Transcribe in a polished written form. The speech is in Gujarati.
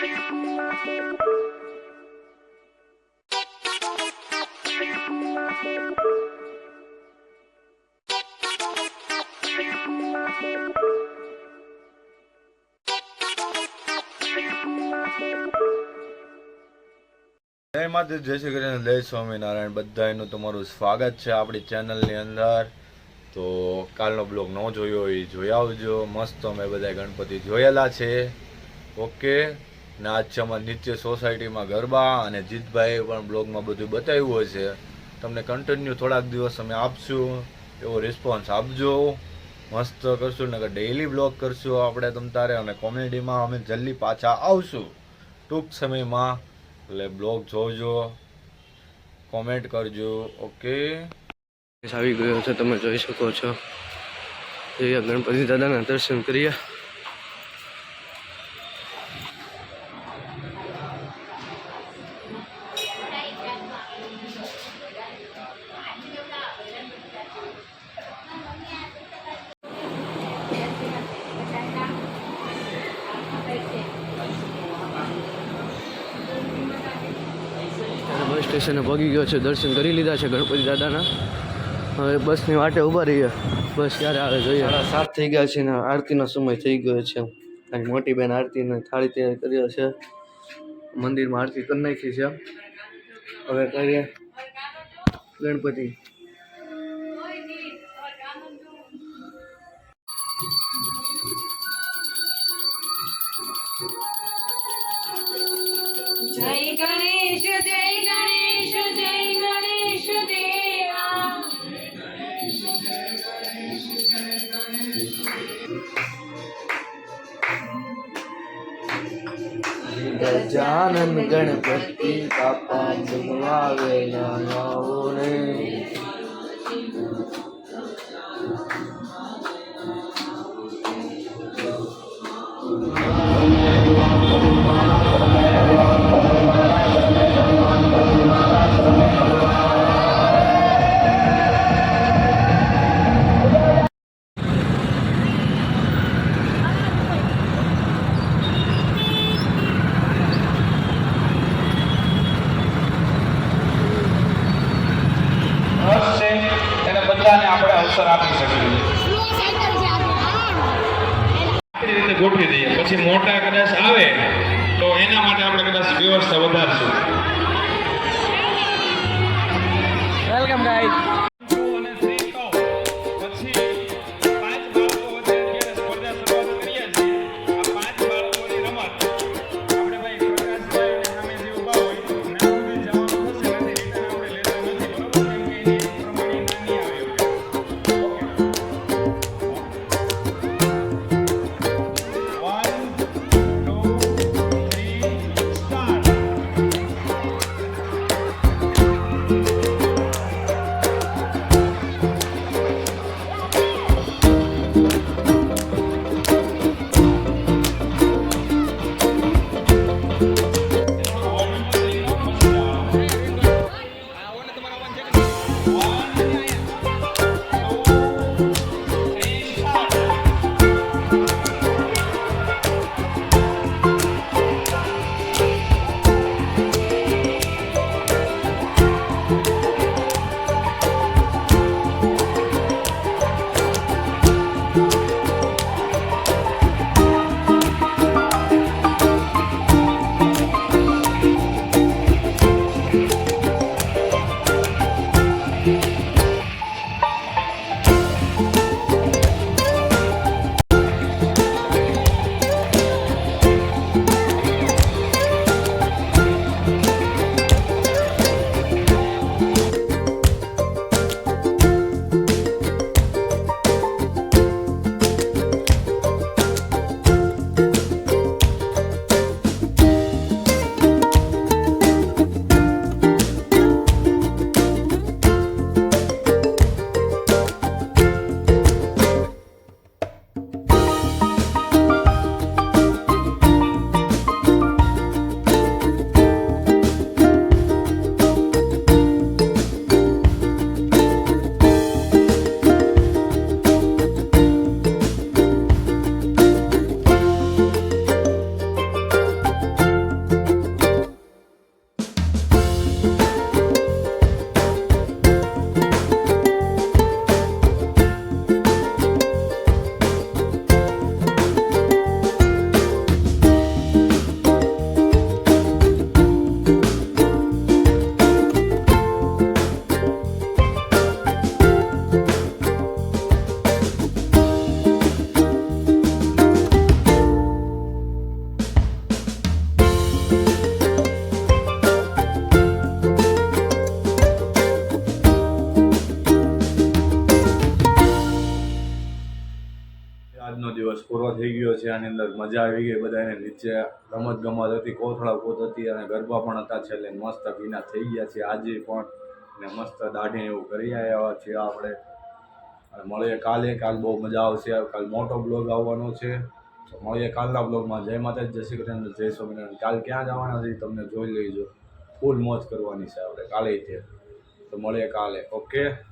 જય માતા, જય શ્રી કૃષ્ણ, જય સ્વામિનારાયણ. બધાનું તમારું સ્વાગત છે આપણી ચેનલની અંદર. તો કાલનો બ્લોગ ન જોયો હોય જોઈ આવજો. મસ્ત અમે બધા ગણપતિ જોયેલા છે. ઓકે. ને આજ છે અમારા નીચે સોસાયટીમાં ગરબા, અને જીતભાઈ પણ બ્લોગમાં બધું બતાવ્યું હશે. તમને કન્ટિન્યુ થોડાક દિવસ અમે આપશું, એવો રિસ્પોન્સ આપજો. મસ્ત કરશું ને ડેઈલી બ્લોગ કરશું આપણે તમ તારે, અને કોમેડીમાં અમે જલ્દી પાછા આવશું ટૂંક સમયમાં. એટલે બ્લોગ જોજો, કોમેન્ટ કરજો. ઓકે. આવી ગયો છે, તમે જોઈ શકો છો. ગણપતિ દાદાના દર્શન કરીએ. બસ સ્ટેશને પહોંચી ગયો છે, દર્શન કરી લીધા છે ગણપતિ દાદાના. હવે બસની વાટે ઊભા રહીએ, બસ ક્યારે આવે જોઈએ. 7:30 થઈ ગયા છે ને આરતીનો સમય થઈ ગયો છે. અને મોટી બેન આરતીને થાળી તૈયાર કર્યો છે, મંદિરમાં આરતી કરી નાખી છે. હવે કરીએ ગણપતિ. જય ગણેશ જય ગણેશ જય ગણેશ દેવા. ગજાનન ગણપતિ બાપા જમાવે આવો રે. આપણે અવસર આપી શકીએ રીતે ગોઠવી દઈએ. પછી મોટા કદાચ આવે તો એના માટે આપણે કદાચ વ્યવસ્થા વધારશું. Welcome guys. ગયો છે. આની અંદર મજા આવી ગઈ બધાને. નીચે રમત ગમત હતી, કોથળા કૂદ હતી અને ગરબા પણ હતા. છેલ્લે મસ્ત ભીના થઈ ગયા છે આજે પણ, ને મસ્ત દાઢી એવું કરી આવ્યા છીએ આપણે. અને મળીએ કાલે. કાલ બહુ મજા આવશે. કાલ મોટો બ્લોગ આવવાનો છે. તો મળીએ કાલના બ્લોગમાં. જય માતાજી, જય શ્રી કૃષ્ણ, જય સ્વામિનારાયણ. કાલ ક્યાં જવાના છે તમને જોઈ લેજો. ફૂલ મોજ કરવાની છે આપણે કાલે. તો મળીએ કાલે. ઓકે.